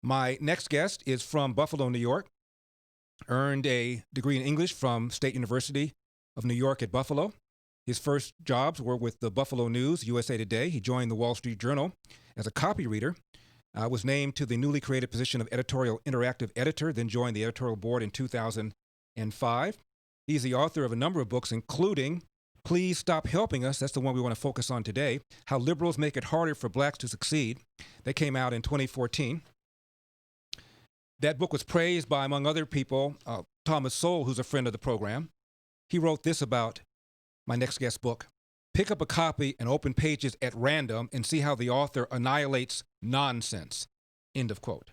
My next guest is from Buffalo, New York, earned a degree in English from State University of New York at Buffalo. His first jobs were with the Buffalo News, USA Today. He joined the Wall Street Journal as a copy reader, was named to the newly created position of editorial interactive editor, then joined the editorial board in 2005. He's the author of a number of books, including Please Stop Helping Us. That's the one we want to focus on today. How Liberals Make It Harder for Blacks to Succeed. That came out in 2014. That book was praised by, among other people, Thomas Sowell, who's a friend of the program. He wrote this about my next guest's book. Pick up a copy and open pages at random and see how the author annihilates nonsense. End of quote.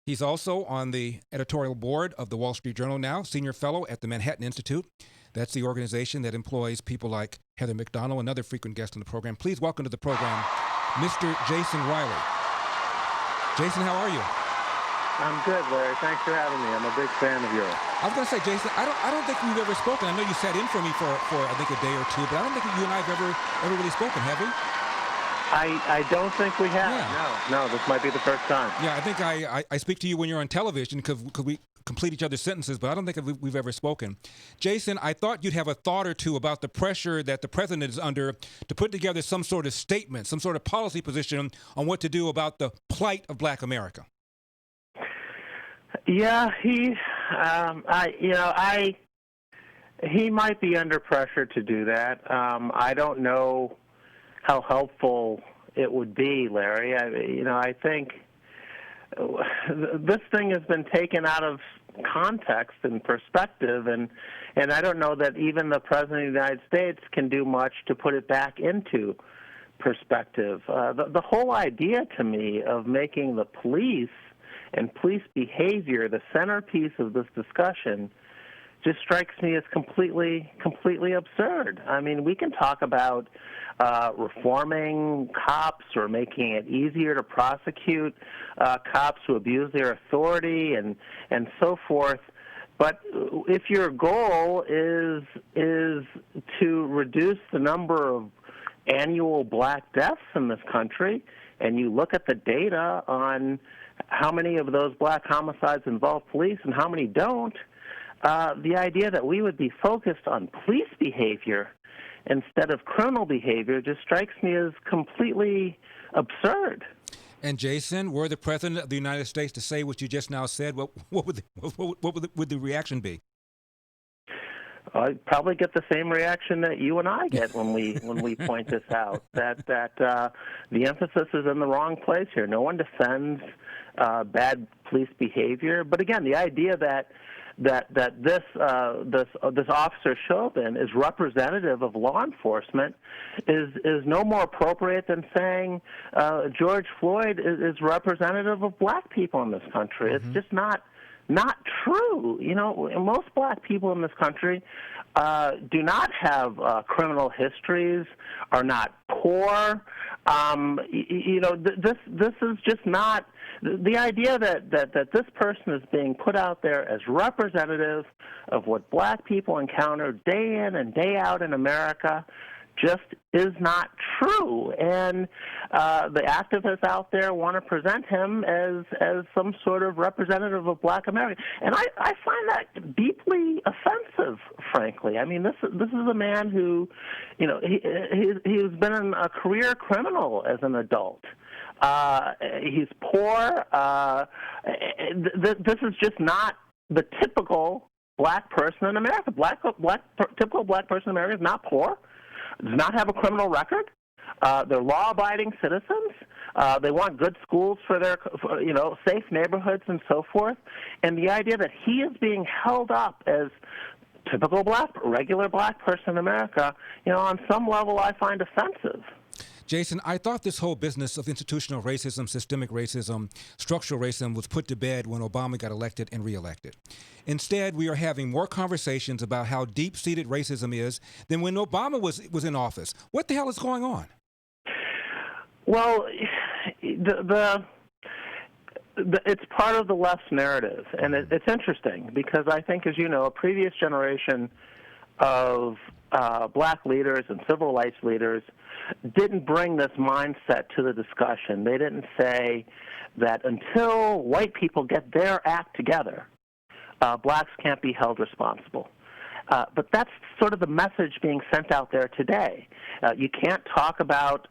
He's also on the editorial board of the Wall Street Journal now, senior fellow at the Manhattan Institute. That's the organization that employs people like Heather McDonald, another frequent guest on the program. Please welcome to the program, Mr. Jason Riley. Jason, how are you? I'm good, Larry. Thanks for having me. I'm a big fan of yours. I was going to say, Jason, I don't think we've ever spoken. I know you sat in for me for I think a day or two, but I don't think you and I have ever really spoken, have we? I don't think we have. Yeah. No, this might be the first time. Yeah, I think I speak to you when you're on television because we complete each other's sentences, but I don't think we've ever spoken. Jason, I thought you'd have a thought or two about the pressure that the president is under to put together some sort of statement, some sort of policy position on what to do about the plight of Black America. Yeah, he might be under pressure to do that. I don't know how helpful it would be, Larry. I think this thing has been taken out of context and perspective, and I don't know that even the President of the United States can do much to put it back into perspective. The whole idea to me of making the police and police behavior the centerpiece of this discussion just strikes me as completely absurd. I mean, we can talk about reforming cops or making it easier to prosecute cops who abuse their authority and so forth. But if your goal is to reduce the number of annual black deaths in this country, and you look at the data on how many of those black homicides involve police and how many don't, the idea that we would be focused on police behavior instead of criminal behavior just strikes me as completely absurd. And Jason, were the President of the United States to say what you just now said, what would the reaction be? I'd probably get the same reaction that you and I get when we point this out. That the emphasis is in the wrong place here. No one defends bad police behavior, but again, the idea that this officer Chauvin is representative of law enforcement is no more appropriate than saying George Floyd is representative of black people in this country. Mm-hmm. It's just not true. You know, most black people in this country do not have criminal histories, are not poor. This is just not the idea that this person is being put out there as representative of what black people encounter day in and day out in America just is not true. And the activists out there want to present him as some sort of representative of black America. And I find that deeply offensive, frankly. I mean, this is a man who, he's been a career criminal as an adult. He's poor. This is just not the typical black person in America. Typical black person in America is not poor, does not have a criminal record. They're law-abiding citizens. They want good schools for their, safe neighborhoods and so forth. And the idea that he is being held up as typical regular black person in America, on some level I find offensive. Jason, I thought this whole business of institutional racism, systemic racism, structural racism was put to bed when Obama got elected and reelected. Instead, we are having more conversations about how deep-seated racism is than when Obama was in office. What the hell is going on? Well, it's part of the left's narrative, and it's interesting because I think, as you know, a previous generation of black leaders and civil rights leaders didn't bring this mindset to the discussion. They didn't say that until white people get their act together, blacks can't be held responsible. But that's sort of the message being sent out there today. You can't talk about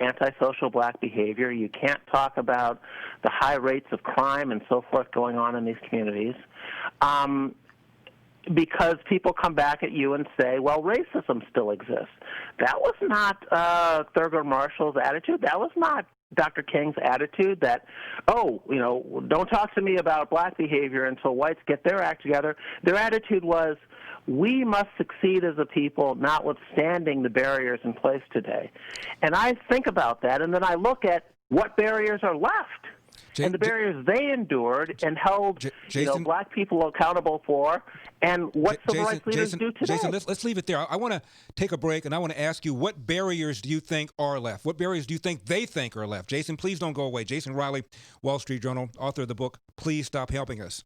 antisocial black behavior. You can't talk about the high rates of crime and so forth going on in these communities because people come back at you and say, well, racism still exists. That was not Thurgood Marshall's attitude. That was not Dr. King's attitude that, don't talk to me about black behavior until whites get their act together. Their attitude was, we must succeed as a people, notwithstanding the barriers in place today. And I think about that, and then I look at what barriers are left. And the barriers they endured and held black people accountable for, and what civil rights leaders do today. Jason, let's leave it there. I want to take a break, and I want to ask you, what barriers do you think are left? What barriers do you think they think are left? Jason, please don't go away. Jason Riley, Wall Street Journal, author of the book, Please Stop Helping Us.